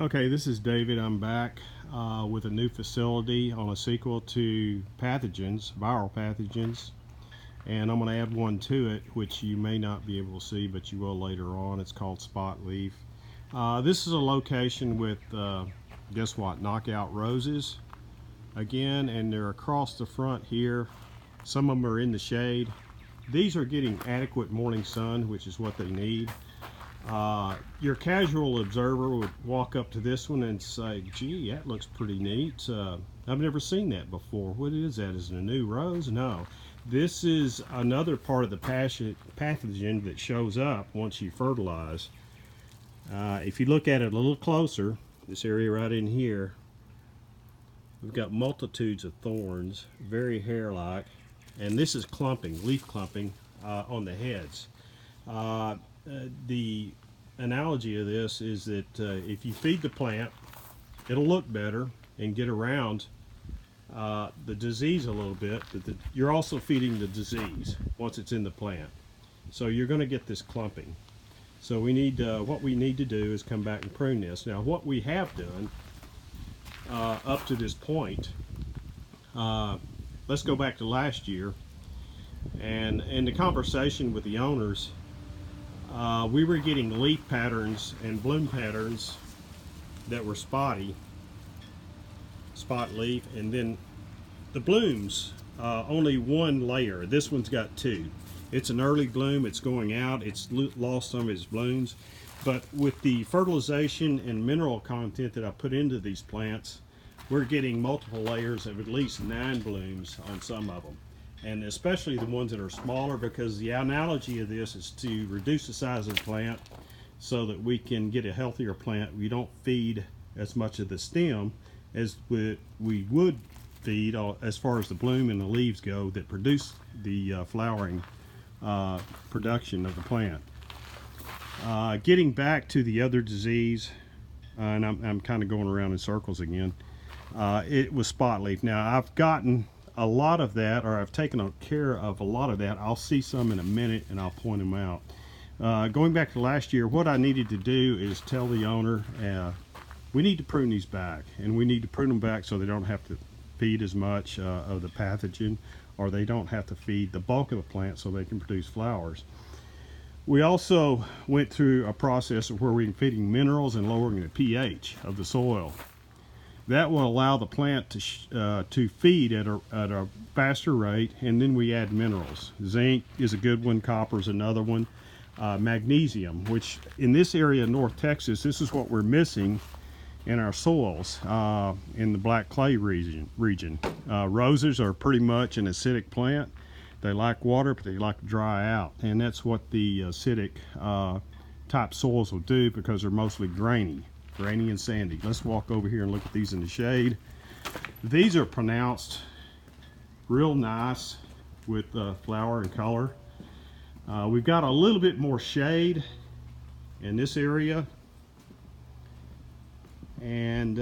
Okay, this is David. I'm back with a new facility on a sequel to Pathogens, viral pathogens, and I'm going to add one to it, which you may not be able to see, but you will later on. It's called Spot Leaf. This is a location with, guess what, knockout roses again, and they're across the front here. Some of them are in the shade. These are getting adequate morning sun, which is what they need. Your casual observer would walk up to this one and say, gee, that looks pretty neat. I've never seen that before. What is that? Is it a new rose? No. This is another part of the pathogen that shows up once you fertilize. If you look at it a little closer, this area right in here, we've got multitudes of thorns, very hair-like, and this is clumping, leaf clumping on the heads. The analogy of this is that if you feed the plant, it'll look better and get around the disease a little bit, but you're also feeding the disease once it's in the plant. So you're going to get this clumping. So we need what we need to do is come back and prune this. Now what we have done up to this point, let's go back to last year, and in the conversation with the owners, we were getting leaf patterns and bloom patterns that were spotty, spot leaf, and then the blooms, only one layer. This one's got two. It's an early bloom, it's going out, it's lost some of its blooms, but with the fertilization and mineral content that I put into these plants, we're getting multiple layers of at least 9 blooms on some of them. And especially the ones that are smaller, because the analogy of this is to reduce the size of the plant so that we can get a healthier plant. We don't feed as much of the stem as we would feed as far as the bloom and the leaves go that produce the flowering production of the plant. Getting back to the other disease, and I'm kind of going around in circles again, it was spot leaf. Now I've gotten a lot of that, or I've taken care of a lot of that. I'll see some in a minute and I'll point them out. Going back to last year, what I needed to do is tell the owner we need to prune these back, and we need to prune them back so they don't have to feed as much of the pathogen, or they don't have to feed the bulk of the plant so they can produce flowers. We also went through a process of where we're feeding minerals and lowering the pH of the soil. That will allow the plant to feed at a faster rate, and then we add minerals. Zinc is a good one, copper is another one, magnesium, which in this area of North Texas, this is what we're missing in our soils in the black clay region. Roses are pretty much an acidic plant. They like water, but they like to dry out, and that's what the acidic type soils will do, because they're mostly grainy and sandy. Let's walk over here and look at these in the shade. These are pronounced real nice with flower and color. We've got a little bit more shade in this area, and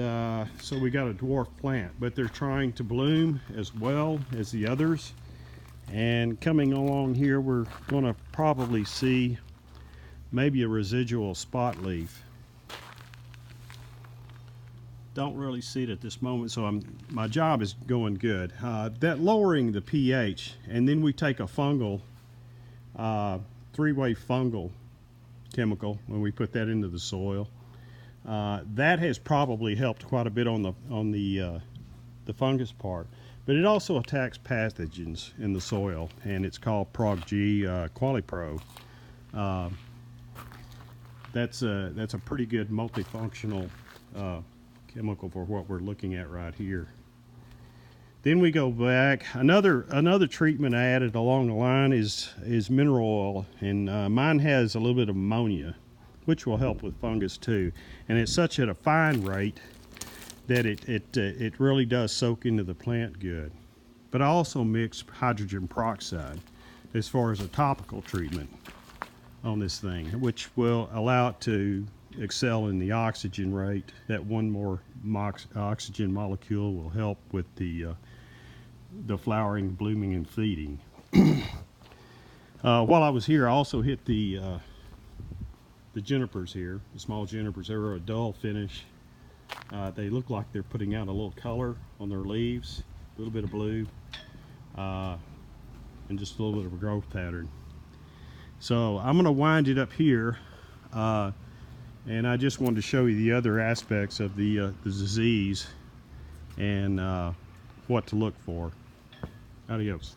so we got a dwarf plant, but they're trying to bloom as well as the others. And coming along here, we're going to probably see maybe a residual spot leaf. Don't really see it at this moment, so my job is going good. That lowering the pH, and then we take a fungal, three-way fungal chemical when we put that into the soil. That has probably helped quite a bit on the fungus part, but it also attacks pathogens in the soil, and it's called Prog G Qualipro. That's a pretty good multifunctional chemical for what we're looking at right here. Then we go back. Another treatment I added along the line is mineral oil, and mine has a little bit of ammonia, which will help with fungus too. And it's such at a fine rate that it really does soak into the plant good. But I also mix hydrogen peroxide as far as a topical treatment on this thing, which will allow it to excel in the oxygen rate. That one more oxygen molecule will help with the flowering, blooming, and feeding. While I was here, I also hit the junipers here, the small junipers. They were a dull finish, They look like they're putting out a little color on their leaves, a little bit of blue, and just a little bit of a growth pattern. So I'm going to wind it up here, and I just wanted to show you the other aspects of the disease and what to look for. Adios.